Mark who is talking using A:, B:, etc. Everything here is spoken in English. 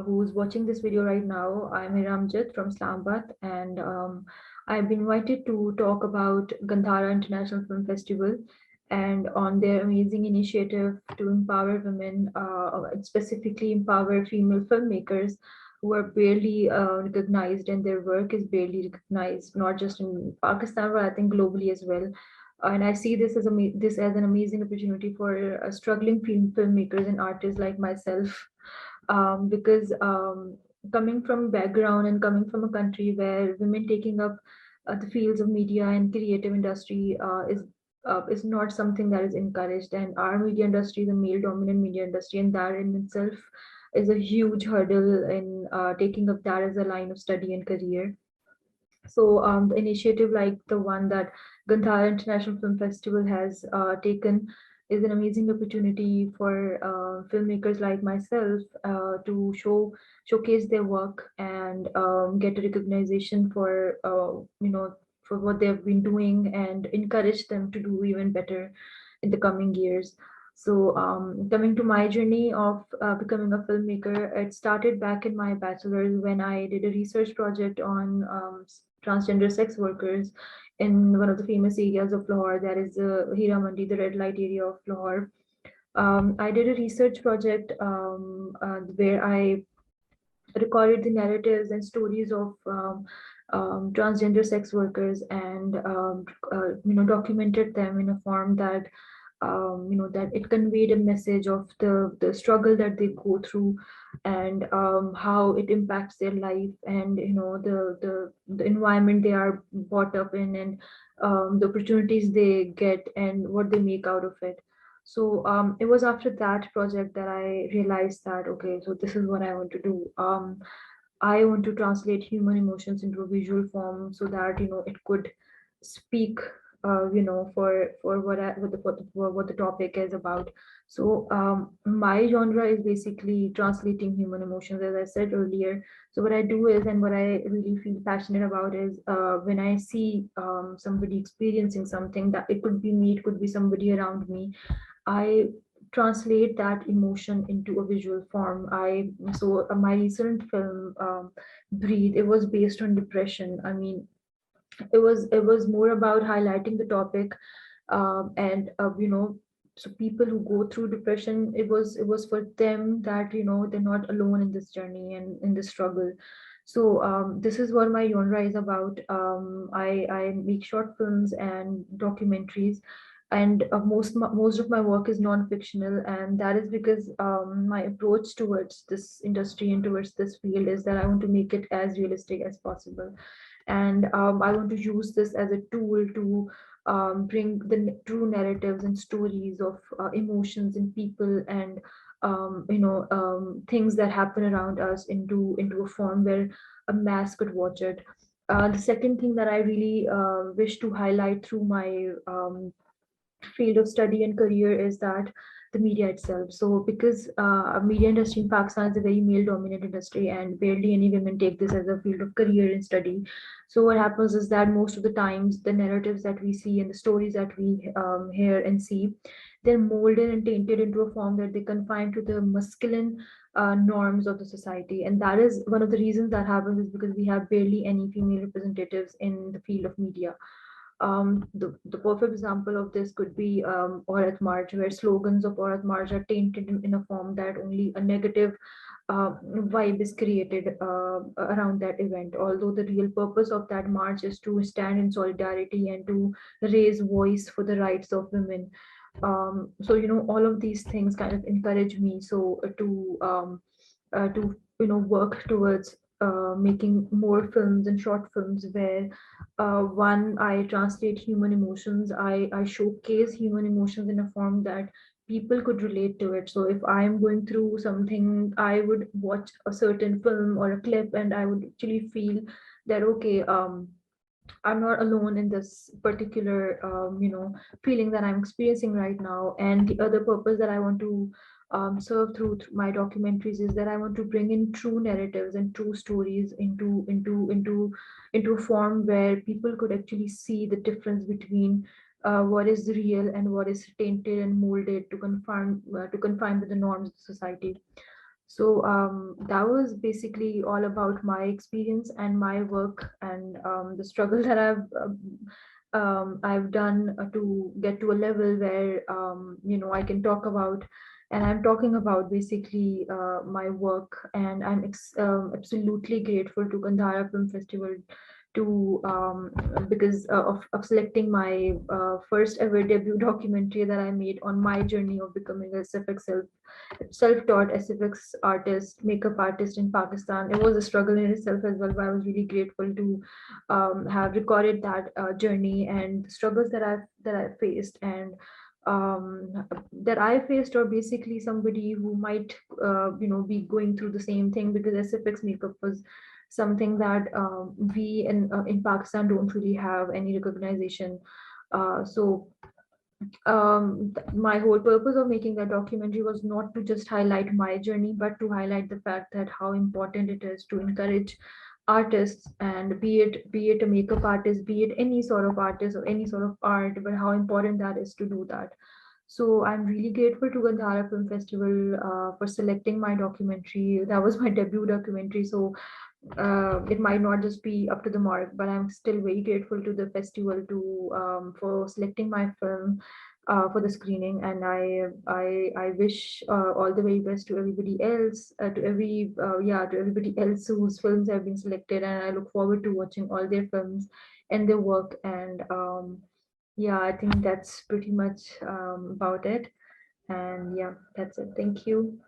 A: who's watching this video right now. I'm Hira Amjad from Islamabad, and I've been invited to talk about Gandhara International Film Festival and on their amazing initiative to empower women, specifically empower female filmmakers who are barely recognized, and their work is barely recognized, not just in Pakistan, but I think globally as well. And I see this as an amazing opportunity for struggling filmmakers and artists like myself, because coming from background and coming from a country where women taking up the fields of media and creative industry is not something that is encouraged, and our media industry is a male dominant media industry, and that in itself is a huge hurdle in taking up that as a line of study and career. So the initiative like the one that Gandhara International Film Festival has taken is an amazing opportunity for filmmakers like myself to showcase their work and get a recognition for for what they've been doing and encourage them to do even better in the coming years. So coming to my journey of becoming a filmmaker, it started back in my bachelor's when I did a research project on transgender sex workers in one of the famous areas of Lahore, that is the Hira Mandi, the red light area of Lahore. I did a research project where I recorded the narratives and stories of transgender sex workers and documented them in a form that that it conveyed a message of the struggle that they go through and how it impacts their life and the environment they are brought up in and the opportunities they get and what they make out of it. So it was after that project that I realized that, okay, so this is what I want to do. I want to translate human emotions into a visual form so that it could speak, for what the topic is about. So my genre is basically translating human emotions, as I said earlier. So what I do is, and what I really feel passionate about is when I see somebody experiencing something, that it could be me, it could be somebody around me, I translate that emotion into a visual form. My recent film, Breathe, it was based on depression. I mean, it was more about highlighting the topic, and so people who go through depression, it was for them that they're not alone in this journey and in this struggle. So this is what my genre is about. I make short films and documentaries, and most of my work is non-fictional, and that is because my approach towards this industry and towards this field is that I want to make it as realistic as possible, and I want to use this as a tool to bring the true narratives and stories of emotions and people and things that happen around us into a form where a mass could watch it. The second thing that I really wish to highlight through my field of study and career is that the media itself. So because media industry in Pakistan is a very male dominant industry and barely any women take this as a field of career and study. So what happens is that most of the times the narratives that we see and the stories that we hear and see, they're molded and tainted into a form that they confine to the masculine norms of the society. And that is one of the reasons that happens, is because we have barely any female representatives in the field of media. The perfect example of this could be Aurat March, where slogans of Aurat March are tainted in a form that only a negative vibe is created around that event. Although the real purpose of that march is to stand in solidarity and to raise voice for the rights of women. So all of these things kind of encourage me to work towards making more films and short films where one, I translate human emotions, I showcase human emotions in a form that people could relate to it. So if I'm going through something, I would watch a certain film or a clip and I would actually feel that, okay, I'm not alone in this particular, feeling that I'm experiencing right now. And the other purpose that I want to serve through my documentaries is that I want to bring in true narratives and true stories into a form where people could actually see the difference between what is real and what is tainted and molded to confine with the norms of society. So that was basically all about my experience and my work, and the struggle that I've done to get to a level where I can talk about, and I'm talking about basically my work, and I'm absolutely grateful to Gandhara Film Festival to because of selecting my first ever debut documentary that I made on my journey of becoming a SFX self-taught SFX artist, makeup artist in Pakistan. It was a struggle in itself as well, but I was really grateful to have recorded that journey and struggles that I faced, and that I faced, or basically somebody who might be going through the same thing, because SFX makeup was something that we in Pakistan don't really have any recognition. So my whole purpose of making that documentary was not to just highlight my journey, but to highlight the fact that how important it is to encourage artists, and be it a makeup artist, be it any sort of artist or any sort of art, but how important that is to do that. So I'm really grateful to Gandhara Film Festival for selecting my documentary. That was my debut documentary, so it might not just be up to the mark, but I'm still very grateful to the festival to for selecting my film for the screening. And I wish all the very best to everybody else, to everybody else whose films have been selected, and I look forward to watching all their films and their work. And yeah, I think that's pretty much about it. And yeah, that's it. Thank you.